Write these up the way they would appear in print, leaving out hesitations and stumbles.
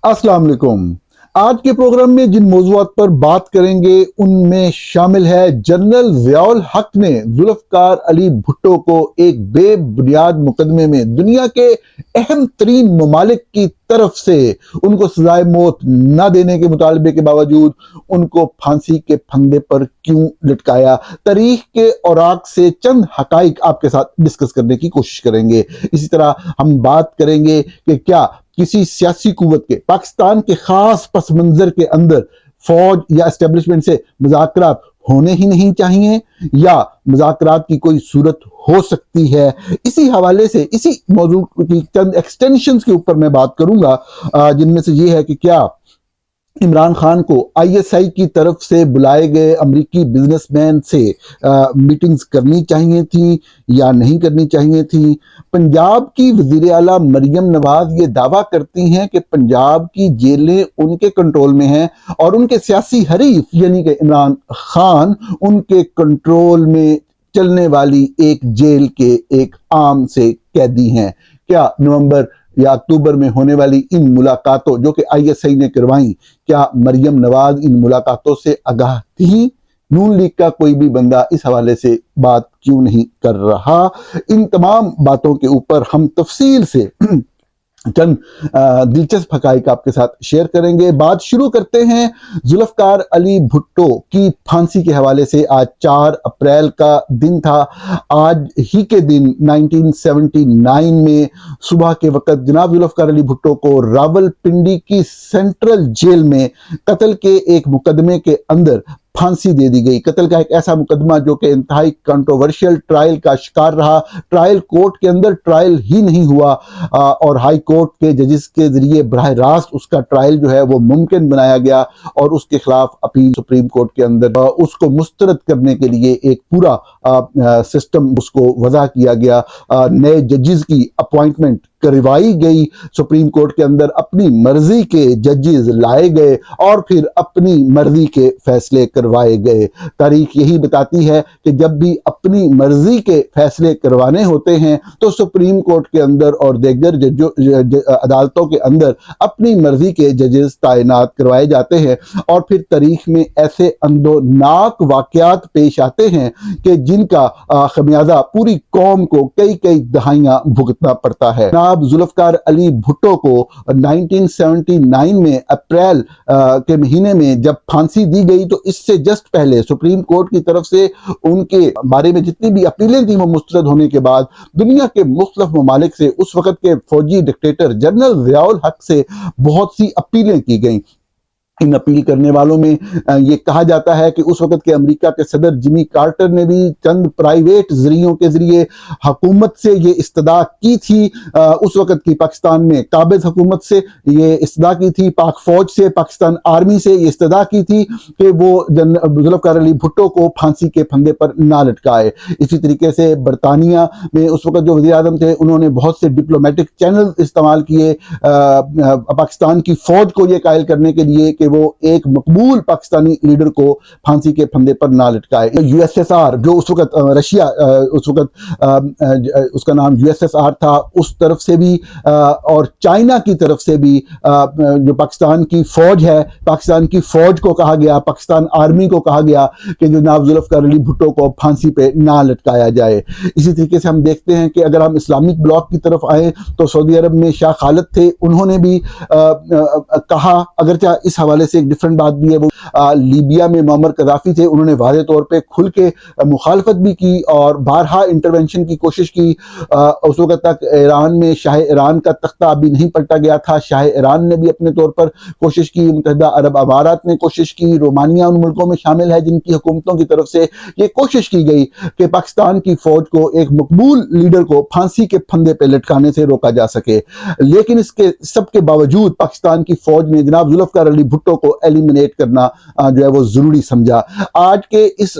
अस्सलाम वालेकुम। आज के प्रोग्राम में जिन मौज़ूआत पर बात करेंगे उनमें शामिल है जनरल ज़ियाउल हक ने जुल्फ़िकार अली भुट्टो को एक बेबुनियाद मुकदमे में दुनिया के अहम तरीन ममालिक की तरफ से उनको सजाए मौत न देने के मुतालबे के बावजूद उनको फांसी के फंदे पर क्यों लटकाया। तारीख के औराक से चंद हकाइक आपके साथ डिस्कस करने की कोशिश करेंगे। इसी तरह हम बात करेंगे कि क्या किसी सियासी कुव्वत के पाकिस्तान के खास पस मंजर के अंदर फौज या एस्टेब्लिशमेंट से मुज़ाकरात होने ही नहीं चाहिए या मुज़ाकरात की कोई सूरत हो सकती है। इसी हवाले से इसी मौजू की चंद एक्सटेंशंस के ऊपर मैं बात करूंगा, जिनमें से ये है कि क्या इमरान खान को आईएसआई की तरफ से बुलाए गए अमरीकी बिजनेसमैन से मीटिंग्स करनी चाहिए थी या नहीं करनी चाहिए थी। पंजाब की वज़ीर आला मरियम नवाज ये दावा करती हैं कि पंजाब की जेलें उनके कंट्रोल में हैं और उनके सियासी हरीफ यानी कि इमरान खान उनके कंट्रोल में चलने वाली एक जेल के एक आम से कैदी हैं। क्या नवंबर या अक्टूबर में होने वाली इन मुलाकातों जो कि आईएसआई ने करवाई, क्या मरियम नवाज इन मुलाकातों से आगाह थी? नून लीग का कोई भी बंदा इस हवाले से बात क्यों नहीं कर रहा? इन तमाम बातों के ऊपर हम तफसील से चंद दिलचस्प हकाइक आपके साथ शेयर करेंगे। बात शुरू करते हैं जुल्फ़िकार अली भुट्टो की फांसी के हवाले से। आज 4 अप्रैल का दिन था। आज ही के दिन 1979 में सुबह के वक्त जनाब जुल्फ़िकार अली भुट्टो को रावलपिंडी की सेंट्रल जेल में कत्ल के एक मुकदमे के अंदर फांसी दे दी गई। कत्ल का एक ऐसा मुकदमा जो कि इंतहाई कंट्रोवर्शियल ट्रायल का शिकार रहा। ट्रायल कोर्ट के अंदर ट्रायल ही नहीं हुआ और हाई कोर्ट के जजेस के जरिए बराह रास्त उसका ट्रायल जो है वो मुमकिन बनाया गया और उसके खिलाफ अपील सुप्रीम कोर्ट के अंदर उसको मुस्तरद करने के लिए एक पूरा सिस्टम उसको वज़ा किया गया। नए जजेस की अपॉइंटमेंट करवाई गई। सुप्रीम कोर्ट के अंदर अपनी मर्जी के जजेस लाए गए और फिर अपनी मर्जी के फैसले करवाए गए। तारीख यही बताती है कि जब भी अपनी मर्जी के फैसले करवाने होते हैं तो सुप्रीम कोर्ट के अंदर और दीगर अदालतों के अंदर अपनी मर्जी के जजेस तैनात करवाए जाते हैं और फिर तारीख में ऐसे अंदोनाक वाकयात पेश आते हैं कि जिनका खमियाजा पूरी कौम को कई कई दहाइयां भुगतना पड़ता है। जनाब जुल्फ़िकार अली भुट्टो को 1979 में अप्रैल के महीने में जब फांसी दी गई तो इससे जस्ट पहले सुप्रीम कोर्ट की तरफ से उनके बारे में जितनी भी अपीलें थी वो मुस्तरद होने के बाद दुनिया के मुख्तलिफ ममालिक से उस वक्त के फौजी डिक्टेटर जनरल ज़ियाउल हक से बहुत सी अपीलें की गई। इन अपील करने वालों में ये कहा जाता है कि उस वक्त के अमेरिका के सदर जिमी कार्टर ने भी चंद प्राइवेट जरियों के जरिए हुकूमत से ये इस्तदा की थी। उस वक्त की पाकिस्तान में काबिज हुकूमत से ये इस्तदा की थी, पाक फौज से, पाकिस्तान आर्मी से ये इस्तदा की थी कि वो जुल्फ़िकार अली भुट्टो को फांसी के फंदे पर ना लटकाए। इसी तरीके से बरतानिया में उस वक्त जो वज़ीर आज़म थे उन्होंने बहुत से डिप्लोमेटिक चैनल इस्तेमाल किए पाकिस्तान की फौज को ये कायल करने के लिए कि वो एक मकबूल पाकिस्तानी लीडर को फांसी के फंदे पर ना लटकाए। यूएसएसआर जो उस वक्त रशिया उस वक्त उसका नाम यूएसएसआर था, उस तरफ से भी और चाइना की तरफ से भी जो पाकिस्तान की फौज है, पाकिस्तान की फौज को कहा गया, पाकिस्तान आर्मी को कहा गया कि जनाब जुल्फ़िकार अली भुट्टो को फांसी पे ना लटकाया जाए। इसी तरीके से हम देखते हैं कि अगर हम इस्लामिक ब्लॉक की तरफ आए तो सऊदी अरब में शाह खालिद थे, उन्होंने भी कहा, अगरचे इस हवाले से एक डिफरेंट बात भी है, वो लीबिया में मुअम्मर कज़ाफ़ी थे, उन्होंने वाज़े तौर पे खुल के मुखालफत भी की और बारहा इंटरवेंशन की कोशिश की। उस वक्त तक ईरान में शाह ईरान का तख्ता अभी नहीं पलटा गया था। शाह ईरान ने भी अपने तौर पर कोशिश की, मुत्तहिदा अरब अमारात ने कोशिश की, रोमानिया उन मुल्कों में शामिल है जिनकी हुकूमतों की तरफ से ये कोशिश की गई कि पाकिस्तान की फौज को एक मकबूल लीडर को फांसी के फंदे पे लटकाने से रोका जा सके। लेकिन इसके सबके बावजूद पाकिस्तान की फौज ने जनाब जुल्फ़िकार अली भुट्टो को एलिमिनेट करना जो है वो जरूरी समझा। आज के इस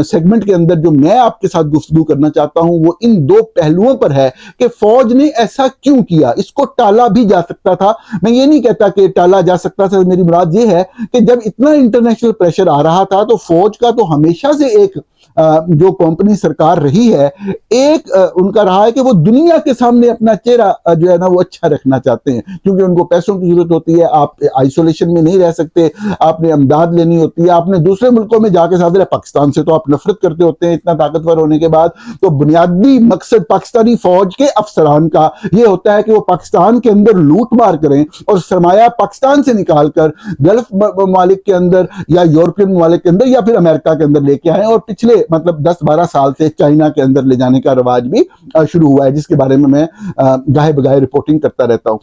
सेगमेंट के अंदर जो मैं आपके साथ गुफ्तगू करना चाहता हूं वो इन दो पहलुओं पर है कि फौज ने ऐसा क्यों किया। इसको टाला भी जा सकता था, मैं ये नहीं कहता कि टाला जा सकता था, मेरी मुराद ये है कि जब इतना इंटरनेशनल प्रेशर आ रहा था तो फौज का तो हमेशा से एक जो कंपनी सरकार रही है, एक उनका रहा है कि वो दुनिया के सामने अपना चेहरा जो है ना वो अच्छा रखना चाहते हैं, क्योंकि उनको पैसों की जरूरत होती है। आप आइसोलेशन में नहीं रह सकते, आपने अमदाद लेनी होती है, आपने दूसरे मुल्कों में जाके साथ पाकिस्तान से तो आप नफरत करते होते हैं इतना ताकतवर होने के बाद। तो बुनियादी मकसद पाकिस्तानी फौज के अफसरान का ये होता है कि वो पाकिस्तान के अंदर लूट मार करें और सरमाया पाकिस्तान से निकालकर गल्फ ममालिक के अंदर या यूरोपियन ममालिक के अंदर या फिर अमेरिका के अंदर लेके आए। और पिछले मतलब 10-12 साल से चाइना के अंदर ले जाने का रवाज भी शुरू हुआ है, जिसके बारे में मैं गाहे बगाहे रिपोर्टिंग करता रहता हूं।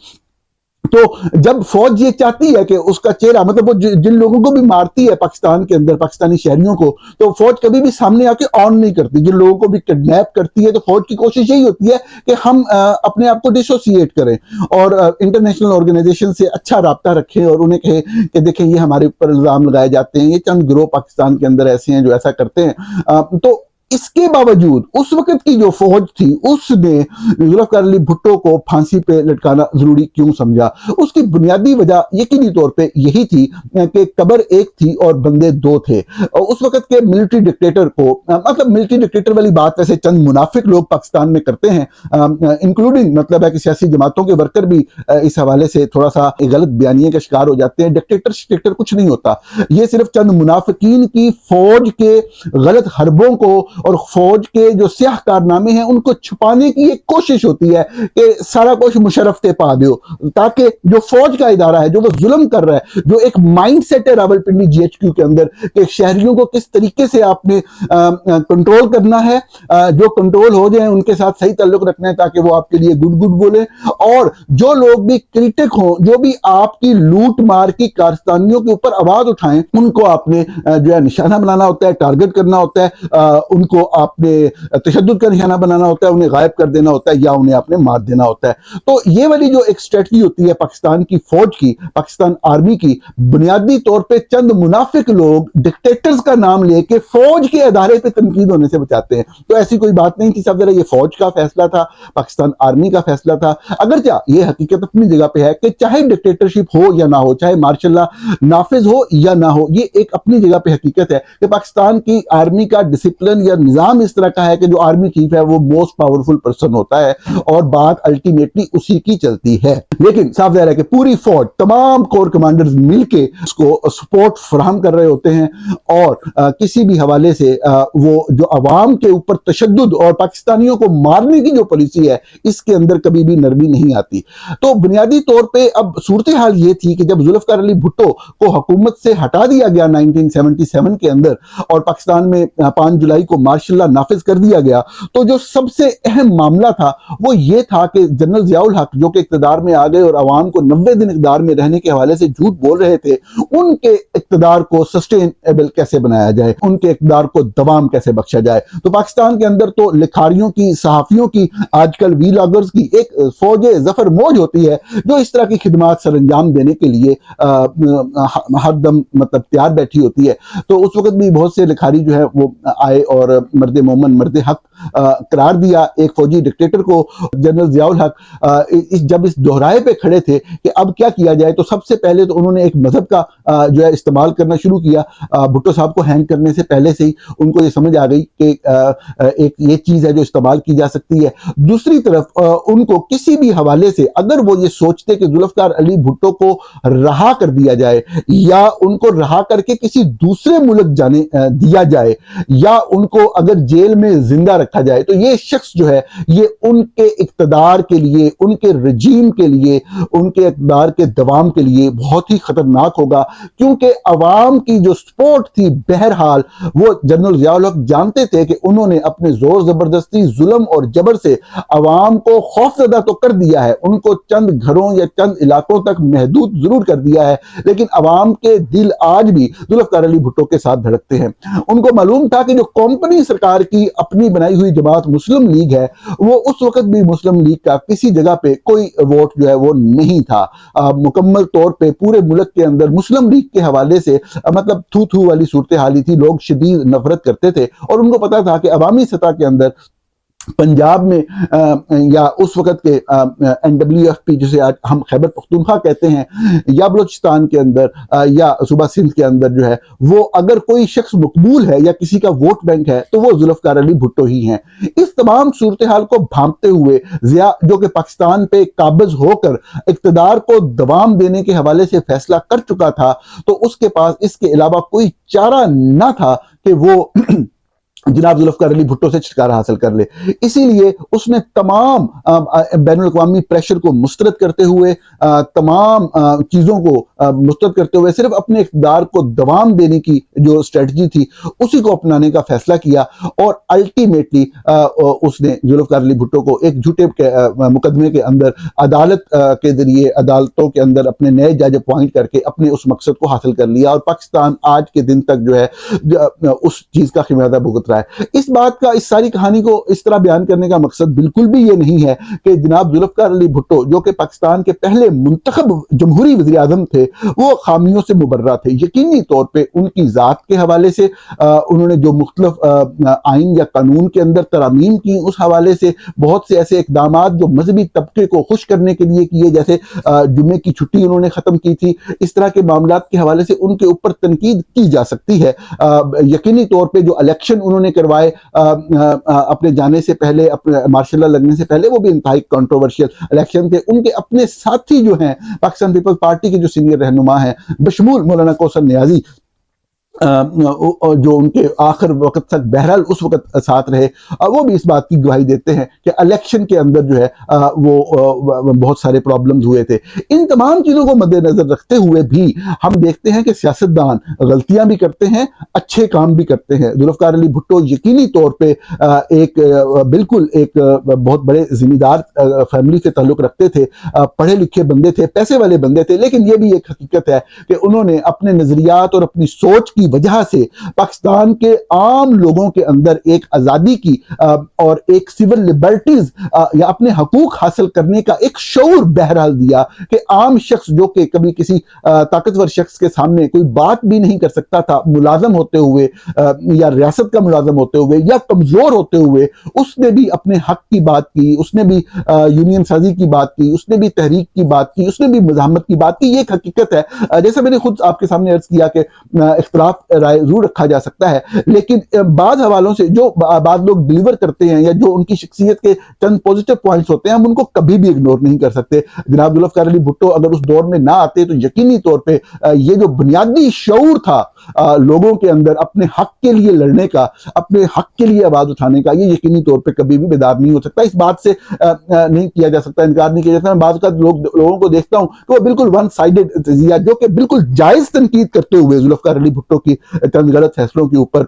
तो जब फौज ये चाहती है कि उसका चेहरा मतलब वो जिन लोगों को भी मारती है पाकिस्तान के अंदर, पाकिस्तानी शहरियों को, तो फौज कभी भी सामने आके ऑन नहीं करती। जिन लोगों को भी किडनैप करती है तो फौज की कोशिश यही होती है कि हम अपने आप को डिसोसिएट करें और इंटरनेशनल ऑर्गेनाइजेशन से अच्छा राब्ता रखें और उन्हें कहें कि देखें ये हमारे ऊपर इल्जाम लगाए जाते हैं, ये चंद गिरोह पाकिस्तान के अंदर ऐसे हैं जो ऐसा करते हैं। तो इसके बावजूद उस वक्त की जो फौज थी उसने जुल्फकार अली भुट्टो को फांसी पे लटकाना जरूरी क्यों समझा? उसकी बुनियादी वजह यकीनी तौर पे यही थी कि कब्र एक थी और बंदे दो थे। और उस वक्त के मिलिट्री डिक्टेटर को मतलब मिलिट्री डिक्टेटर वाली बात वैसे चंद मुनाफिक लोग पाकिस्तान में करते हैं, इंक्लूडिंग मतलब है कि सियासी जमातों के वर्कर भी इस हवाले से थोड़ा सा गलत बयानिए का शिकार हो जाते हैं। डिक्टेटर कुछ नहीं होता, ये सिर्फ चंद मुनाफिकीन की फौज के गलत हरबों को और फौज के जो स्याह कारनामे हैं उनको छुपाने की एक कोशिश होती है कि सारा कुछ मुशर्रफ ते पा दो, ताकि जो फौज का इदारा है जो वो जुल्म कर रहा है, जो एक माइंडसेट है रावलपिंडी जीएचक्यू के अंदर कि शहरियों को किस तरीके से आपने कंट्रोल करना है, जो कंट्रोल हो जाए उनके साथ सही ताल्लुक रखना है ताकि वो आपके लिए गुड गुड बोले। और जो लोग भी क्रिटिक हों, जो भी आपकी लूट मार की कारस्तानियों के ऊपर आवाज उठाएं, उनको आपने जो है निशाना बनाना होता है, टारगेट करना होता है, उनको आपने तशद्दुद का निशाना बनाना होता है, उन्हें गायब कर देना होता है या उन्हें आपने मार देना होता है। तो ये वाली जो एक स्ट्रेटजी होती है पाकिस्तान की फौज की, पाकिस्तान आर्मी की, बुनियादी तौर पे चंद मुनाफिक लोग डिक्टेटर्स का नाम लेके फौज के अदारे पे तनकीद होने से बचाते हैं। तो ऐसी कोई बात नहीं थी साहब, जरा ये फौज का फैसला था, पाकिस्तान आर्मी का फैसला था। अगर क्या ये हकीकत अपनी जगह पे है कि चाहे डिक्टेटरशिप हो या ना हो, चाहे मार्शल लॉ नाफिज हो या ना हो, ये एक अपनी जगह पे हकीकत है कि पाकिस्तान की आर्मी का डिसिप्लिन या निजाम इस तरह का है कि जो आर्मी चीफ है वो मोस्ट पावरफुल पर्सन होता है और बात अल्टीमेटली उसी की चलती है। लेकिन साफ जाहिर है कि पूरी फौज, तमाम कोर कमांडर्स मिलके उसको सपोर्ट फराहम कर रहे होते हैं और किसी भी हवाले से वो जो अवाम के ऊपर तशद्दुद और पाकिस्तानियों को मारने की जो पॉलिसी है इसके अंदर कभी भी नरमी नहीं आती। तो बुनियादी तौर पर अब सूरत हाल ये थी कि जब जुल्फकार अली भुट्टो को हुकूमत से हटा दिया गया 1977 के अंदर और पाकिस्तान में 5 जुलाई को मार्शल लॉ नाफिज कर दिया गया, तो जो सबसे अहम मामला था वो ये था कि जनरल जियाउल हक जो कि इक्तदार में आ गए और अवाम को 90 दिन इक्तदार में रहने के हवाले से झूठ बोल रहे थे, उनके इक्तदार को सस्टेनेबल कैसे बनाया जाए, उनके इक्तदार को दवाम कैसे बख्शा जाए। तो पाकिस्तान के अंदर तो लिखारियों की, सहाफियों की, आजकल वीलॉगर्स की एक फौज जफर मौज होती है जो इस तरह की खिदमात सर अंजाम देने के लिए हरदम मतलब तैयार बैठी होती है। तो उस वक्त भी बहुत से लिखारी जो है वो आए और मर्द मोमन, मर्द हक करार दिया एक फौजी डिक्टेटर को। जनरल जियाउल हक जब इस दोहराए पे खड़े थे कि अब क्या किया जाए, तो सबसे पहले तो उन्होंने एक मजहब का जो है इस्तेमाल करना शुरू किया। भुट्टो साहब को हैंग करने से पहले से ही उनको ये समझ आ गई कि एक ये चीज है जो इस्तेमाल की जा सकती है। दूसरी तरफ उनको किसी भी हवाले से अगर वो ये सोचते कि जुल्फकार अली भुट्टो को रहा कर दिया जाए या उनको रहा करके किसी दूसरे मुल्क जाने दिया जाए या उनको अगर जेल में जिंदा रखा जाए, तो ये शख्स जो है ये उनके इक्तदार के लिए, उनके रजीम के लिए, उनके इक्तदार के दवाम के लिए बहुत ही खतरनाक होगा। क्योंकि अवाम की जो सपोर्ट थी, बहरहाल वो जनरल जियाउल हक जानते थे कि उन्होंने अपने जोर जबरदस्ती, जुल्म और जबर से अवाम को खौफजदा तो कर दिया है, उनको चंद घरों या चंद इलाकों तक महदूद जरूर कर दिया है, लेकिन अवाम के दिल आज भी जुल्फकार अली भुट्टो के साथ धड़कते हैं। उनको मालूम था कि जो कंपनी सरकार की अपनी बनाई हुई जमात मुस्लिम लीग है, वो उस वक्त भी मुस्लिम लीग का किसी जगह पे कोई वोट जो है वो नहीं था। मुकम्मल तौर पे पूरे मुल्क के अंदर मुस्लिम लीग के हवाले से मतलब थू थू वाली सूरत हाल थी, लोग शदीद नफरत करते थे और उनको पता था कि अवामी सतह के अंदर पंजाब में या उस वक़्त के NWFP जिसे आज हम खैबर पख्तूनख्वा कहते हैं, या बलूचिस्तान के अंदर या सूबा सिंध के अंदर जो है, वो अगर कोई शख्स मकबूल है या किसी का वोट बैंक है तो वो जुल्फ़िकार अली भुट्टो ही हैं। इस तमाम सूरत हाल को भांपते हुए ज़िया, जो कि पाकिस्तान पे काबिज़ होकर इक़्तिदार को दवाम देने के हवाले से फैसला कर चुका था, तो उसके पास इसके अलावा कोई चारा ना था कि वो जनाब जुल्फ़िकार अली भुट्टो से छुटकारा हासिल कर ले। इसीलिए उसने तमाम बैनुल-अक़वामी प्रेशर को मुस्तरद करते हुए, तमाम चीज़ों को मुस्तरद करते हुए सिर्फ अपने इक़्तिदार को दवाम देने की जो स्ट्रेटजी थी उसी को अपनाने का फैसला किया, और अल्टीमेटली उसने जुल्फ़िकार अली भुट्टो को एक झूठे मुकदमे के अंदर अदालत के ज़रिए, अदालतों के अंदर अपने नए जज अपॉइंट करके अपने उस मकसद को हासिल कर लिया, और पाकिस्तान आज के दिन तक जो है उस चीज़ का ख़िमियाज़ा भुगत रहा है। इस बात का, इस सारी कहानी को इस तरह बयान करने का मकसद बिल्कुल भी ये नहीं है कि जनाब जुल्फ़िकार अली भुट्टो, जो कि पाकिस्तान के पहले मुंतखब जमहूरी वज़ीर आज़म थे, वो खामियों से मुबर्रा थे। यकीनी तौर पे उनकी ज़ात के हवाले से उन्होंने जो मुख्तलिफ आइन या कानून के अंदर तरामीम की, उस हवाले से बहुत से ऐसे इक़दामात जो मजहबी तबके को खुश करने के लिए किए, जैसे जुम्मे की छुट्टी उन्होंने ख़त्म की थी, इस तरह के मामलात के हवाले से उनके ऊपर तनकीद की जा सकती है। यकीनी तौर पे जो इलेक्शन उन्होंने करवाए अपने जाने से पहले, अपने मार्शल लॉ लगने से पहले, वो भी इंतहाई कंट्रोवर्शियल इलेक्शन थे। उनके अपने साथी जो हैं पाकिस्तान पीपल्स पार्टी के जो सीनियर रहनुमा हैं, बशमूल मौलाना कौसर नियाजी, जो उनके आखिर वक्त तक बहरहाल उस वक्त साथ रहे, वो भी इस बात की गवाही देते हैं कि इलेक्शन के अंदर जो है वो बहुत सारे प्रॉब्लम्स हुए थे। इन तमाम चीज़ों को मद्देनजर रखते हुए भी हम देखते हैं कि सियासतदान गलतियां भी करते हैं, अच्छे काम भी करते हैं। जुल्फ़िकार अली भुट्टो यकीनी तौर पे एक बिल्कुल एक बहुत बड़े जिम्मेदार फैमिली से ताल्लुक़ रखते थे, पढ़े लिखे बंदे थे, पैसे वाले बंदे थे, लेकिन ये भी एक हकीकत है कि उन्होंने अपने नज़रियात और अपनी सोच की वजह से पाकिस्तान के आम लोगों के अंदर एक आज़ादी की और एक सिविल लिबर्टीज या अपने हकूक हासिल करने का एक शऊर बहरहाल दिया, कि आम शख्स जो कि कभी किसी ताकतवर शख्स के सामने कोई बात भी नहीं कर सकता था, मुलाजम होते हुए या रियासत का मुलाजम होते हुए या कमज़ोर होते हुए, उसने भी अपने हक की बात की, उसने भी यूनियन साजी की बात की, उसने भी तहरीक की बात की, उसने भी मुज़ाहमत की बात की। ये एक हकीकत है। जैसा मैंने खुद आपके सामने अर्ज किया कि इख्तिलाफ राय जरूर रखा जा सकता है, लेकिन बाद हवालों से जो बाद लोग डिलीवर करते हैं या जो उनकी शख्सियत के चंद पॉजिटिव पॉइंट्स होते हैं, हम उनको कभी भी इग्नोर नहीं कर सकते। जनाब जुल्फ़िकार अली भुट्टो अगर उस दौर में ना आते तो यकीनी तौर पे ये जो बुनियादी शऊर था लोगों के अंदर अपने हक के लिए लड़ने का, अपने हक के लिए आवाज उठाने का, ये यकीनी तौर पे कभी भी बेदार नहीं हो सकता। इस बात से नहीं किया जा सकता, इनकार नहीं किया जाता। मैं बाद लोगों को देखता हूँ कि वो बिल्कुल वन साइडेड तजिया, जो कि बिल्कुल जायज तनकीद करते हुए जुल्फ़िकार अली भुट्टो की चंद गलत फैसलों के ऊपर,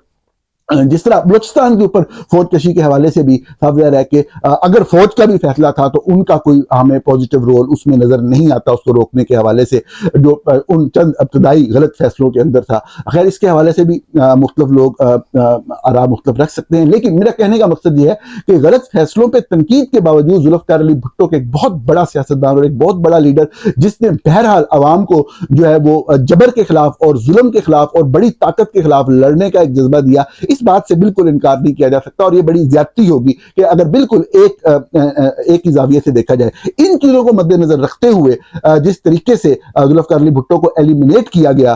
जिस तरह बलूचिस्तान के ऊपर फौज कशी के हवाले से भी साफ ज़ाहिर है कि अगर फौज का भी फैसला था तो उनका कोई हमें पॉजिटिव रोल उसमें नजर नहीं आता, उसको रोकने के हवाले से जो उन चंद इब्तदाई गलत फैसलों के अंदर था। खैर, इसके हवाले से भी मुख्तलिफ लोग आरा मुख्तलिफ रख सकते हैं, लेकिन मेरा कहने का मकसद ये है कि गलत फैसलों पर तनकीद के बावजूद जुल्फ़िकार अली भुट्टो के एक बहुत बड़ा सियासतदान और एक बहुत बड़ा लीडर, जिसने बहरहाल अवाम को जो है वो जबर के खिलाफ और जुल्म के खिलाफ और बड़ी ताकत के खिलाफ लड़ने का एक जज्बा दिया, इस बात से बिल्कुल इनकार नहीं किया जा सकता। और ये बड़ी ज्यादती होगी कि अगर बिल्कुल एक ही जाविये से देखा जाए। इन चीजों को मद्देनजर रखते हुए जिस तरीके से जुल्फ़िकार अली भुट्टो को एलिमिनेट किया गया,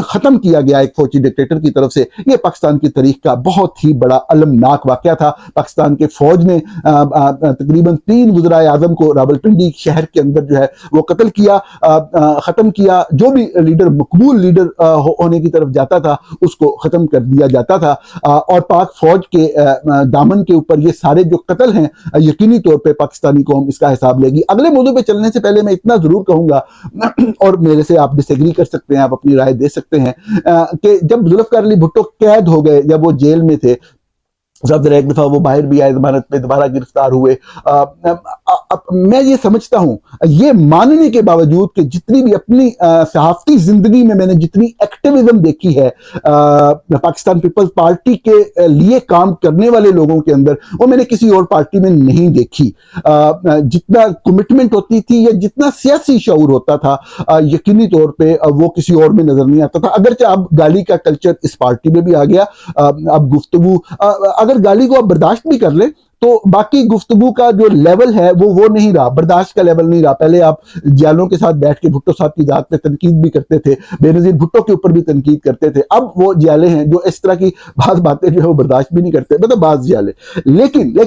खत्म किया गया एक फौजी डिक्टेटर की तरफ से, यह पाकिस्तान की तारीख का बहुत ही बड़ा अलमनाक वाकया था। पाकिस्तान के फौज ने तकरीबन 3 वज़राए आज़म को रावलपिंडी शहर के अंदर जो है वो कत्ल किया, खत्म किया। जो भी लीडर मकबूल लीडर होने की तरफ जाता था उसको खत्म कर दिया जाता था। और पाक फौज के दामन के ऊपर ये सारे जो कत्ल हैं, यकीनी तौर पे पाकिस्तानी कौम इसका हिसाब लेगी। अगले मौजू पे चलने से पहले मैं इतना जरूर कहूंगा, और मेरे से आप डिसएग्री कर सकते हैं, आप अपनी राय दे सकते हैं, कि जब जुल्फ़िकार अली भुट्टो कैद हो गए, जब वो जेल में थे, सब एक दफा वो बाहर भी आए, जमानत पे दोबारा गिरफ्तार हुए, मैं ये समझता हूं, ये मानने के बावजूद कि जितनी भी अपनी सहाफती जिंदगी में मैंने जितनी एक्टिविज्म देखी है पाकिस्तान पीपल्स पार्टी के लिए काम करने वाले लोगों के अंदर, वो मैंने किसी और पार्टी में नहीं देखी। जितना कमिटमेंट होती थी या जितना सियासी शऊर होता था, यकीनी तौर पे वो किसी और में नजर नहीं आता था। अगरचे अब गाली का कल्चर इस पार्टी में भी आ गया, अब गुफ्तगू, अगर गाली को आप बर्दाश्त भी कर लें तो बाकी गुफ्तगू का जो लेवल है वो नहीं रहा, बर्दाश्त का लेवल नहीं रहा। पहले आप जियालों के साथ बैठ के भुट्टो साहब की जात पे तनकीद भी करते थे, बेनजीर भुट्टो के ऊपर भी तनकीद करते थे। अब वो जियाले हैं जो इस तरह की बातें जो है वो बर्दाश्त भी नहीं करते, मतलब बात जियाले। लेकिन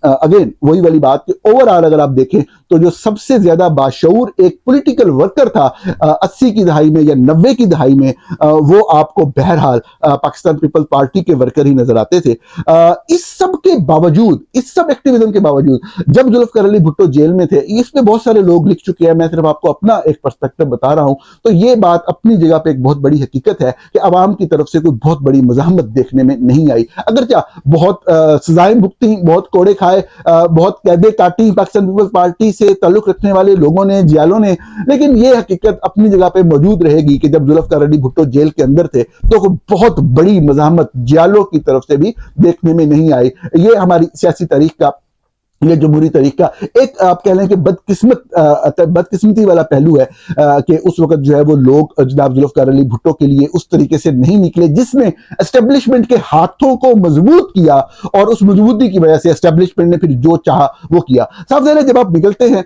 अगेन वही वाली बात कि ओवरऑल अगर आप देखें तो जो सबसे ज्यादा बाशऊर एक पॉलिटिकल वर्कर था 80 की दहाई में या 90 की दहाई में, वो आपको बहरहाल पाकिस्तान पीपल्स पार्टी के वर्कर ही नजर आते थे। इस सब के बावजूद, इस सब एक्टिविज्म के बावजूद, जब जुल्फकार अली भुट्टो जेल में थे, इसमें बहुत सारे लोग लिख चुके हैं, मैं सिर्फ आपको अपना एक पर्सपेक्टिव बता रहा हूं, तो ये बात अपनी जगह पे एक बहुत बड़ी हकीकत है कि अवाम की तरफ से कोई बहुत बड़ी मज़ाहमत देखने में नहीं आई। अगर क्या बहुत सजाएं भुगती, बहुत कोड़े खाए, बहुत कैदे काटी पाकिस्तान पीपल्स पार्टी से ताल्लुक रखने वाले लोगों ने, जियालों ने, लेकिन ये हकीकत अपनी जगह पे मौजूद रहेगी कि जब जुल्फकार अली भुट्टो जेल के अंदर थे तो कोई बहुत बड़ी मज़ाहमत जियालों की तरफ से भी देखने में नहीं आई। ये हमारी सियासी तारीख का, ये जमहूरी तरीका एक आप कह लें कि बदकिस्मती वाला पहलू है कि उस वक्त जो है वो लोग जनाब जुल्फकार अली भुट्टो के लिए उस तरीके से नहीं निकले जिसने एस्टेब्लिशमेंट के हाथों को मजबूत किया, और उस मजबूती की वजह से एस्टेब्लिशमेंट ने फिर जो चाहा वो किया। साफ ज़ाहिर है जब आप निकलते हैं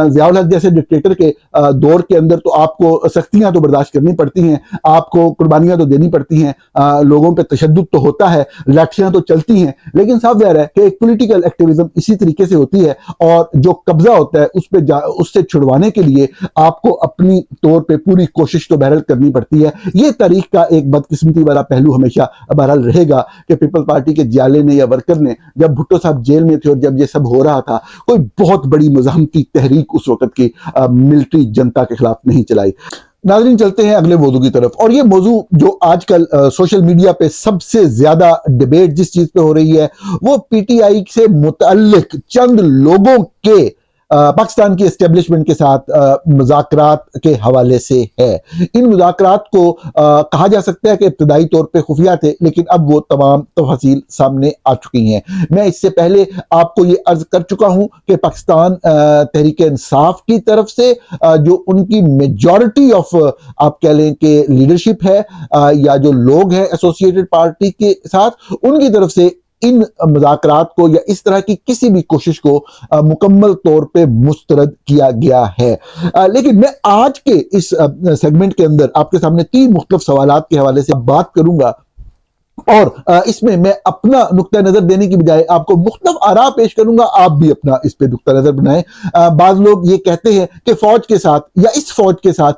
ज़ियाउल हक जैसे डिक्टेटर के दौर के अंदर तो आपको सख्तियां तो बर्दाश्त करनी पड़ती हैं, आपको कुर्बानियां तो देनी पड़ती हैं, लोगों पर तशद्दुद तो होता है, लाठियां तो चलती हैं, लेकिन साफ ज़ाहिर है कि एक पॉलिटिकल एक्टिविज्म इसी तरीके से होती है, और जो कब्जा होता है उस पे उससे छुड़वाने के लिए आपको अपनी तौर पे पूरी कोशिश तो बहरहाल करनी पड़ती है। ये तारीख का एक बदकिस्मती वाला पहलू हमेशा बहरहाल रहेगा कि पीपल पार्टी के जियाले ने या वर्कर ने, जब भुट्टो साहब जेल में थे और जब ये सब हो रहा था, कोई बहुत बड़ी मुज़ाहमती तहरीक उस वक्त की मिलिट्री जनता के खिलाफ नहीं चलाई। नाज़रीन चलते हैं अगले मौजू की तरफ, और ये मौजू जो आजकल सोशल मीडिया पे सबसे ज्यादा डिबेट जिस चीज पे हो रही है वो पीटीआई से मुतअल्लिक चंद लोगों के पाकिस्तान की एस्टेब्लिशमेंट के साथ मुज़ाकरात के हवाले से है। इन मुज़ाकरात को कहा जा सकता है कि इब्तदाई तौर पे खुफिया थे, लेकिन अब वो तमाम तफसील सामने आ चुकी हैं। मैं इससे पहले आपको ये अर्ज कर चुका हूं कि पाकिस्तान तहरीक इंसाफ की तरफ से जो उनकी मेजॉरिटी ऑफ आप कह लें कि लीडरशिप है या जो लोग हैं एसोसिएटेड पार्टी के साथ, उनकी तरफ से इन मुज़ाकरात को या इस तरह की किसी भी कोशिश को मुकम्मल तौर पे मुस्तरद किया गया है। लेकिन मैं आज के इस सेगमेंट के अंदर आपके सामने 3 मुख्तलिफ सवालात के हवाले से बात करूंगा, और इसमें मैं अपना नुक्ता नजर देने की बजाय आपको मुख्तलिफ आरा पेश करूंगा, आप भी अपना इस पे नुक्ता नजर बनाएं। बाज लोग ये कहते हैं कि फौज के साथ या इस फौज के साथ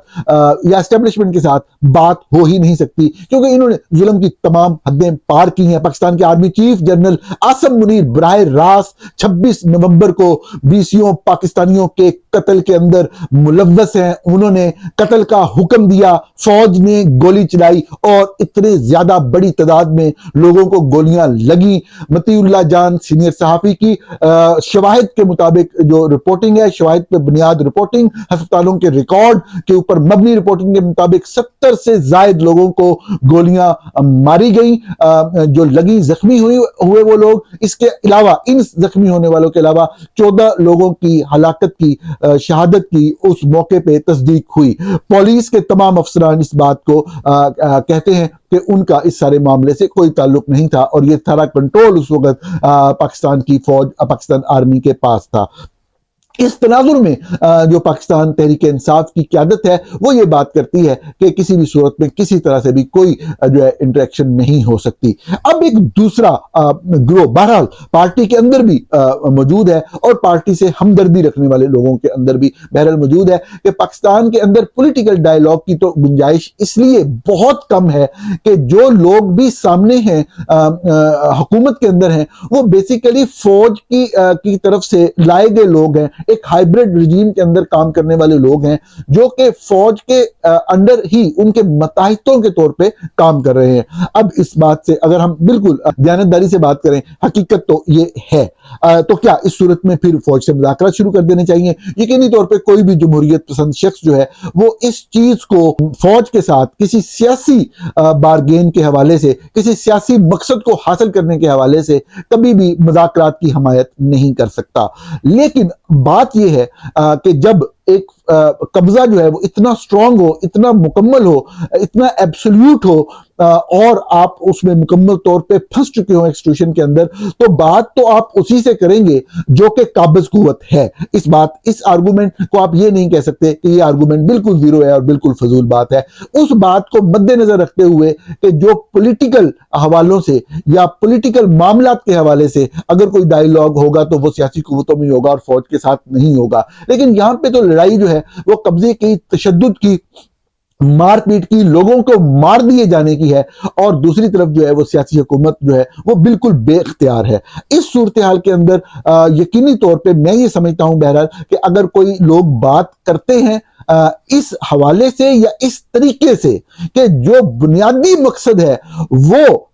या एस्टेब्लिशमेंट के साथ बात हो ही नहीं सकती, क्योंकि इन्होंने जुल्म की तमाम हदें पार की हैं। पाकिस्तान के army chief general Asim Munir बराह रास्त 26 नवंबर को 20 पाकिस्तानियों के कत्ल के अंदर मुलव्वस हैं। उन्होंने कत्ल का हुक्म दिया, फौज ने गोली चलाई और इतने ज्यादा बड़ी तादाद में लोगों को गोलियां लगी। मतीउल्लाह जान सीनियर सहाफी की शवाहिद के मुताबिक जो रिपोर्टिंग है, शवाहिद पे बुनियाद रिपोर्टिंग, अस्पतालों के रिकॉर्ड के ऊपर मबनी रिपोर्टिंग के मुताबिक 70 से ज्यादा लोगों को गोलियां मारी गई, जो लगी जख्मी हुए वो लोग। इसके अलावा इन जख्मी होने वालों के अलावा 14 लोगों की हलाकत की, शहादत की उस मौके पे तस्दीक हुई। पुलिस के तमाम अफसरान इस बात को कहते हैं कि उनका इस सारे मामले से कोई ताल्लुक नहीं था और ये सारा कंट्रोल उस वक्त पाकिस्तान की फौज, पाकिस्तान आर्मी के पास था। इस तनाजुर में जो पाकिस्तान तहरीक इंसाफ की क़यादत है वो ये बात करती है कि किसी भी सूरत में किसी तरह से भी कोई जो है इंटरेक्शन नहीं हो सकती। अब एक दूसरा ग्रोह बहरहाल पार्टी के अंदर भी मौजूद है और पार्टी से हमदर्दी रखने वाले लोगों के अंदर भी बहरहाल मौजूद है कि पाकिस्तान के अंदर पॉलिटिकल डायलॉग की तो गुंजाइश इसलिए बहुत कम है कि जो लोग भी सामने हैं हुकूमत के अंदर हैं वो बेसिकली फौज की तरफ से लाए गए लोग हैं, एक हाइब्रिड रिजीम के अंदर काम करने वाले लोग हैं जो कि फौज के अंडर ही उनके मताहितों के तौर पे काम कर रहे हैं। अब इस बात से अगर हम बिल्कुल दयानतदारी से बात करें, हकीकत तो ये है, तो क्या इस सूरत में फिर फौज से मुज़ाकरात शुरू कर देने चाहिए? यकीनी तौर पे कोई भी जमहूरियत पसंद शख्स जो है वो इस चीज को फौज के साथ किसी सियासी बारगेन के हवाले से, किसी सियासी मकसद को हासिल करने के हवाले से कभी भी मुज़ाकरात की हमायत नहीं कर सकता। लेकिन बात यह है कि जब एक कब्जा जो है वो इतना स्ट्रांग हो, इतना मुकम्मल हो, इतना एब्सोल्यूट हो, और आप उसमें मुकम्मल तौर पे फंस चुके हो इंस्टीट्यूशन के अंदर, तो बात तो आप उसी से करेंगे जो कि काबिज कुव्वत है। इस आर्गुमेंट को आप ये नहीं कह सकते कि ये आर्गुमेंट बिल्कुल जीरो है और बिल्कुल फजूल बात है। उस बात को मद्देनजर रखते हुए कि जो पॉलिटिकल हवालों से या पॉलिटिकल मामलात के हवाले से अगर कोई डायलॉग होगा तो वो सियासी कुव्वतों में होगा और फौज के साथ नहीं होगा। लेकिन यहां पे तो लड़ाई जो है वो कब्जे की, तशद्दुद की, मारपीट की, लोगों को मार दिए जाने की है, और दूसरी तरफ जो है वो सियासी हुकूमत जो है वो बिल्कुल बेख्तियार है। इस सूरत हाल के अंदर यकीनी तौर पे मैं ये समझता हूं बहरहाल कि अगर कोई लोग बात करते हैं इस हवाले से या इस तरीके से कि जो बुनियादी मकसद है वो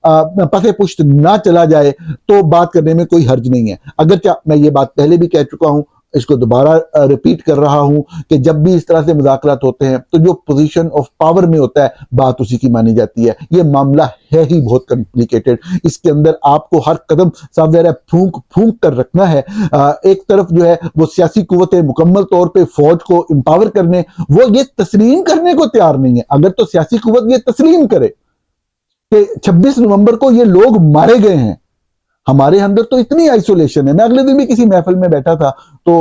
पथे पुष्ट ना चला जाए, तो बात करने में कोई हर्ज नहीं है। अगर क्या मैं ये बात पहले भी कह चुका हूं, इसको दोबारा रिपीट कर रहा हूं कि जब भी इस तरह से मुज़ाकरात होते हैं तो जो पोजीशन ऑफ पावर में होता है बात उसी की मानी जाती है। ये मामला है ही बहुत कॉम्प्लिकेटेड। इसके अंदर आपको हर कदम साफ ज़ाहिर है फूंक फूंक कर रखना है। एक तरफ जो है वो सियासी कुव्वतें मुकम्मल तौर पे फौज को एम्पावर करने, वो ये तस्लीम करने को तैयार नहीं है। अगर तो सियासी कुव्वत ये तस्लीम करे कि 26 नवंबर को ये लोग मारे गए हैं, हमारे अंदर तो इतनी आइसोलेशन है। मैं अगले दिन भी किसी महफिल में बैठा था तो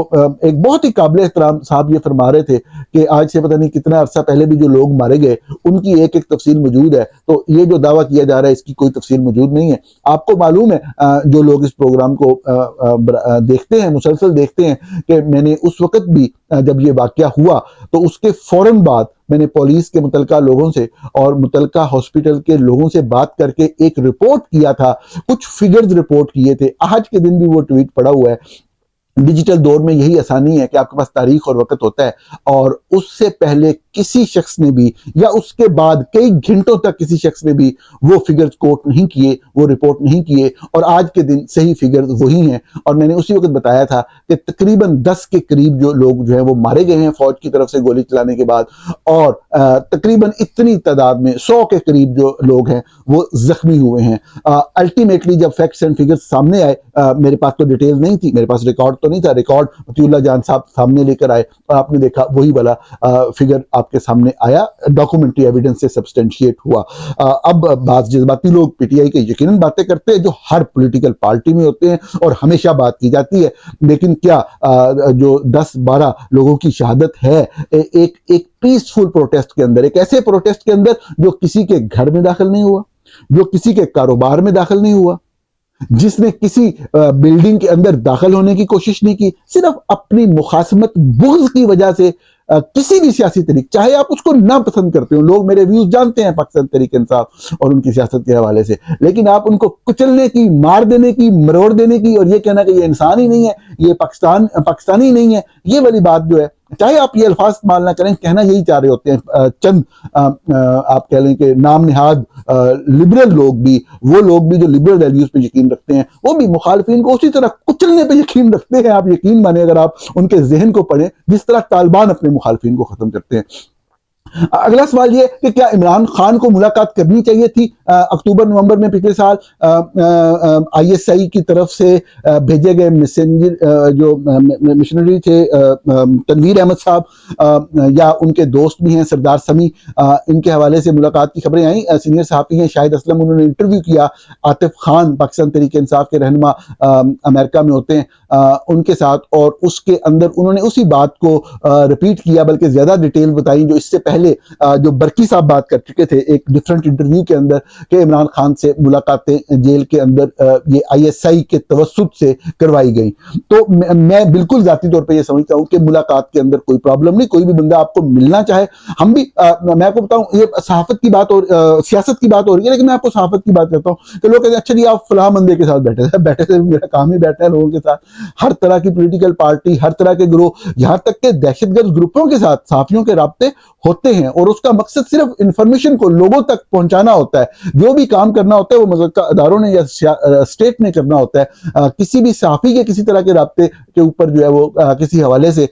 एक बहुत ही काबिल एहतराम साहब ये फरमा रहे थे कि आज से पता नहीं कितना अरसा पहले भी जो लोग मारे गए उनकी एक एक तफसील मौजूद है, तो ये जो दावा किया जा रहा है इसकी कोई तफसील मौजूद नहीं है। आपको मालूम है जो लोग इस प्रोग्राम को देखते हैं, मुसलसल देखते हैं, कि मैंने उस वक्त भी जब ये वाकया हुआ तो उसके फौरन बाद मैंने पुलिस के मुतलका लोगों से और मुतलका हॉस्पिटल के लोगों से बात करके एक रिपोर्ट किया था, कुछ फिगर्स रिपोर्ट किए थे। आज के दिन भी वो ट्वीट पड़ा हुआ है। डिजिटल दौर में यही आसानी है कि आपके पास तारीख और वक्त होता है, और उससे पहले किसी शख्स ने भी या उसके बाद कई घंटों तक किसी शख्स ने भी वो फिगर्स कोट नहीं किए, वो रिपोर्ट नहीं किए, और आज के दिन सही फिगर्स वही हैं। और मैंने उसी वक्त बताया था कि तकरीबन 10 के करीब जो लोग जो है वो मारे गए हैं फौज की तरफ से गोली चलाने के बाद, और तकरीबन इतनी तादाद में 100 के करीब जो लोग हैं वो जख्मी हुए हैं। अल्टीमेटली जब फैक्ट्स एंड फिगर्स सामने आए, मेरे पास तो डिटेल नहीं थी, मेरे पास रिकॉर्ड तो नहीं था, रिकॉर्ड अतीउल्लाह जान साहब सामने लेकर आए और आपने देखा वही वाला फिगर आपके सामने आया, डॉक्यूमेंट्री एविडेंस से सब्सटेंशिएट हुआ। अब बात जज्बाती लोग पीटीआई के यकीनन बातें करते हैं जो हर पॉलिटिकल पार्टी में होते हैं और हमेशा बात की जाती है, लेकिन क्या जो 10-12 लोगों की शहादत है एक पीसफुल प्रोटेस्ट के अंदर, एक ऐसे प्रोटेस्ट के अंदर जो किसी के घर में दाखिल नहीं हुआ, जो किसी के कारोबार में दाखिल नहीं हुआ, जिसने किसी बिल्डिंग के अंदर दाखिल होने की कोशिश नहीं की, सिर्फ अपनी मुखासमत बुग़्ज़ की वजह से किसी भी सियासी तरीके, चाहे आप उसको ना पसंद करते हो, लोग मेरे व्यूज जानते हैं पाकिस्तान तहरीक इंसाफ और उनकी सियासत के हवाले से, लेकिन आप उनको कुचलने की, मार देने की, मरोड़ देने की और ये कहना कि ये इंसान ही नहीं है, ये पाकिस्तानी नहीं है, ये वाली बात जो है, चाहे आप ये अल्फाज इस्तेमाल ना करें, कहना यही चाह रहे होते हैं चंद आप कह लें कि नाम निहाद लिबरल लोग भी, वो लोग भी जो लिबरल वैल्यूज पे यकीन रखते हैं, वो भी मुखालफिन को उसी तरह कुचलने पे यकीन रखते हैं। आप यकीन माने अगर आप उनके जहन को पढ़ें, जिस तरह तालिबान अपने मुखालफिन को खत्म करते हैं। अगला सवाल ये कि क्या इमरान खान को मुलाकात करनी चाहिए थी अक्टूबर नवंबर में पिछले साल आईएसआई की तरफ से भेजे गए मैसेंजर जो मिशनरी थे तनवीर अहमद साहब या उनके दोस्त भी हैं सरदार समी, इनके हवाले से मुलाकात की खबरें आई। सीनियर सहाफ़ी हैं शाहिद असलम, उन्होंने इंटरव्यू किया आतिफ खान पाकिस्तान तहरीक इंसाफ के रहनुमा अमेरिका में होते हैं उनके साथ, और उसके अंदर उन्होंने उसी बात को रिपीट किया, बल्कि ज़्यादा डिटेल बताई जो इससे पहले जो बरकी साहब बात कर चुके थे एक डिफरेंट इंटरव्यू के अंदर कि इमरान खान से मुलाकातें जेल के अंदर ये आईएसआई के तवस्सुत से करवाई गई। तो मैं बिल्कुल जाती तौर पे ये समझता हूँ कि मुलाकात के अंदर कोई प्रॉब्लम नहीं, कोई भी बंदा आपको मिलना चाहे, हम भी मैं आपको बताऊँ, ये सहाफत की बात और सियासत की बात हो रही है, लेकिन मैं आपको सहाफत की बात करता हूँ कि लोग कहते हैं अच्छा जी आप फलां बंदे के साथ बैठे थे, मेरा काम ही बैठा है लोगों के साथ, हर तरह की पोलिटिकल पार्टी, हर तरह के ग्रोह, यहाँ तक के दहशतगर्द ग्रुपों के साथ सहाफियों के राब्ते होते हैं, और उसका मकसद सिर्फ इंफॉर्मेशन को लोगों तक पहुंचाना होता है। जो भी काम करना होता है वो मुतल्लिका अदारों ने या स्टेट ने करना होता है। किसी भी सहाफी के किसी तरह के राब्ते के ऊपर जो है वो किसी हवाले से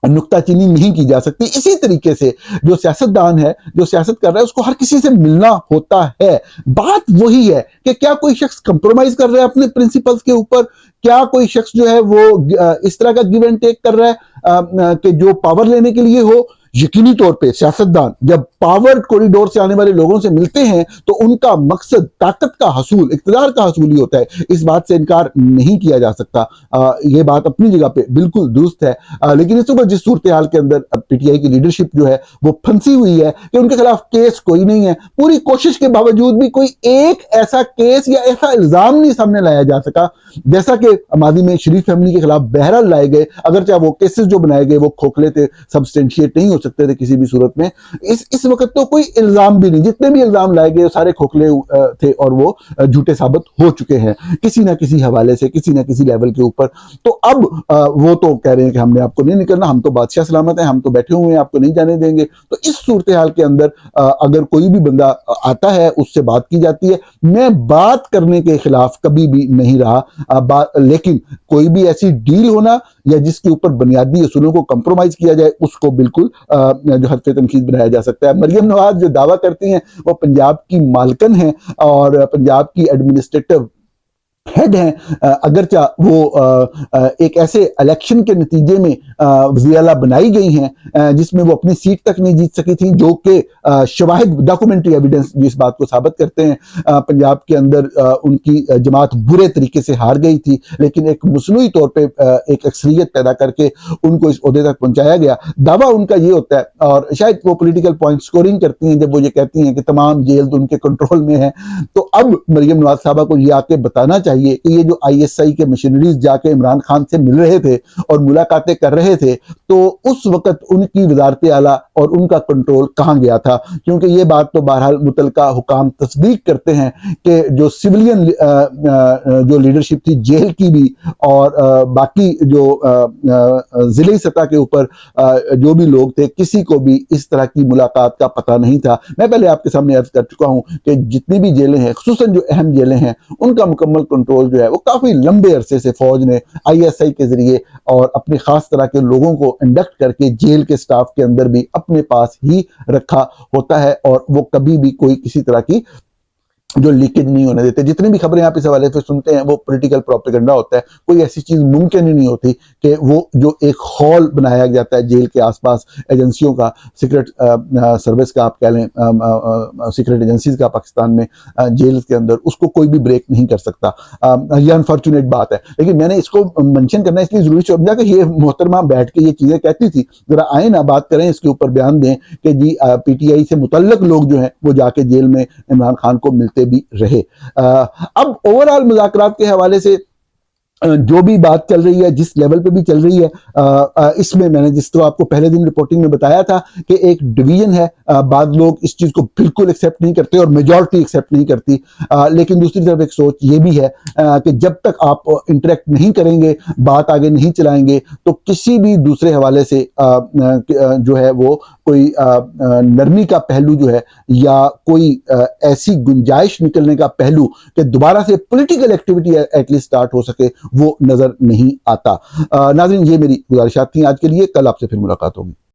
नुक्ताचीनी नहीं की जा सकती। इसी तरीके से जो सियासतदान है, जो सियासत कर रहा है, उसको हर किसी से मिलना होता है। बात वही है कि क्या कोई शख्स कंप्रोमाइज कर रहा है अपने प्रिंसिपल्स के ऊपर, क्या कोई शख्स जो है वो इस तरह का गिव एंड टेक कर रहा है कि जो पावर लेने के लिए हो। यकीनी तौर पे सियासतदान जब पावर कॉरिडोर से आने वाले लोगों से मिलते हैं तो उनका मकसद ताकत का हसूल, इक़्तिदार का हसूल ही होता है। इस बात से इनकार नहीं किया जा सकता। ये बात अपनी जगह पे बिल्कुल दुरुस्त है। लेकिन इस वक्त जिस सूरत हाल के अंदर पीटीआई की लीडरशिप जो है वो फंसी हुई है कि उनके खिलाफ केस कोई नहीं है। पूरी कोशिश के बावजूद भी कोई एक ऐसा केस या ऐसा इल्जाम नहीं सामने लाया जा सका, जैसा कि माजी में शरीफ फैमिली के खिलाफ बहरहाल लाए गए, अगर चाहे वो केसेस जो बनाए गए वो खोखले थे, सब्सटेंशिएट नहीं हो सकते थे किसी भी सूरत में। इस वक्त तो कोई इल्जाम भी नहीं, जितने भी इल्जाम लाए गए सारे खोखले थे और वो झूठे साबित हो चुके हैं किसी ना किसी हवाले से, किसी ना किसी लेवल के ऊपर। तो अब वो तो कह रहे हैं कि हमने आपको नहीं निकलना, हम तो बादशाह सलामत हैं, हम तो बैठे हुए हैं, आपको नहीं जाने देंगे। तो इस सूरत हाल के अंदर अगर कोई भी बंदा आता है उससे बात की जाती है। मैं बात करने के खिलाफ कभी भी नहीं रहा, लेकिन कोई भी ऐसी डील होना या जिसके ऊपर बुनियादी असूलों को कंप्रोमाइज किया जाए उसको बिल्कुल जो हद पे तनकीद बनाया जा सकता है। मरियम नवाज जो दावा करती हैं वो पंजाब की मालकन है और पंजाब की एडमिनिस्ट्रेटिव हेड हैं, अगरचा वो एक ऐसे इलेक्शन के नतीजे में वज़ीर-ए-आला बनाई गई हैं जिसमें वो अपनी सीट तक नहीं जीत सकी थी, जो कि शवाहिद डॉक्यूमेंट्री एविडेंस जो इस बात को साबित करते हैं। पंजाब के अंदर उनकी जमात बुरे तरीके से हार गई थी, लेकिन एक मसनूई तौर पे एक अक्सरियत पैदा करके उनको इस ओहदे तक पहुंचाया गया। दावा उनका ये होता है और शायद वो पॉलिटिकल पॉइंट स्कोरिंग करती हैं जब वो ये कहती हैं कि तमाम जेल तो उनके कंट्रोल में है। तो अब मरियम नवाज साहबा को ये आके बताना चाहिए कि ये जो आईएसआई के मशीनरीज जाके इमरान खान से मिल रहे थे और मुलाकातें कर रहे थे, तो उस वक्त उनकी वजारत आला और उनका कंट्रोल कहां गया था। क्योंकि ये बात तो बहरहाल मुतलका हुकाम तस्दीक करते हैं कि जो सिविलियन जो लीडरशिप थी जेल की भी और बाकी जो जिले सतह के ऊपर जो भी लोग थे, किसी को भी इस तरह की मुलाकात का पता नहीं था। मैं पहले आपके सामने अर्ज कर चुका हूं कि जितनी भी जेलें हैं, खुसूसन जो अहम जेलें हैं, उनका मुकम्मल कंट्रोल जो है वो काफी लंबे अरसे से फौज ने आईएसआई के जरिए और अपने खास तरह के लोगों को इंडक्ट करके जेल के स्टाफ के अंदर भी अपने पास ही रखा होता है और वो कभी भी कोई किसी तरह की जो लीकेज नहीं होने देते। जितनी भी खबरें आप इस हवाले से सुनते हैं वो पॉलिटिकल प्रोपेगेंडा होता है। कोई ऐसी चीज मुमकिन ही नहीं होती कि वो जो एक हॉल बनाया जाता है जेल के आसपास एजेंसियों का, सीक्रेट सर्विस का आप कह लें, सीक्रेट एजेंसीज का पाकिस्तान में जेल के अंदर, उसको कोई भी ब्रेक नहीं कर सकता। यह अनफॉर्चुनेट बात है, लेकिन मैंने इसको मेंशन करना इसलिए जरूरी समझा कि ये मोहतरमा बैठ के ये चीजें कहती थी, जरा आए ना बात करें इसके ऊपर, बयान दें कि जी पीटीआई से मुतल्लक लोग जो हैं वो जाके जेल में इमरान खान को मिलते भी रहे। अब ओवरऑल मुज़ाकरात के हवाले से जो भी बात चल रही है, जिस लेवल पे भी चल रही है, इसमें मैंने जिस तरह आपको पहले दिन रिपोर्टिंग में बताया था कि एक डिवीजन है। बाद लोग इस चीज को बिल्कुल एक्सेप्ट नहीं करते और मेजॉरिटी एक्सेप्ट नहीं करती, लेकिन दूसरी तरफ एक सोच ये भी है कि जब तक आप इंटरेक्ट नहीं करेंगे, बात आगे नहीं चलाएंगे, तो किसी भी दूसरे हवाले से जो है वो कोई नरमी का पहलू जो है या कोई ऐसी गुंजाइश निकलने का पहलू कि दोबारा से पॉलिटिकल एक्टिविटी एटलीस्ट स्टार्ट हो सके, वो नजर नहीं आता। नाज़रीन, ये मेरी गुजारिशात थी आज के लिए। कल आपसे फिर मुलाकात होगी।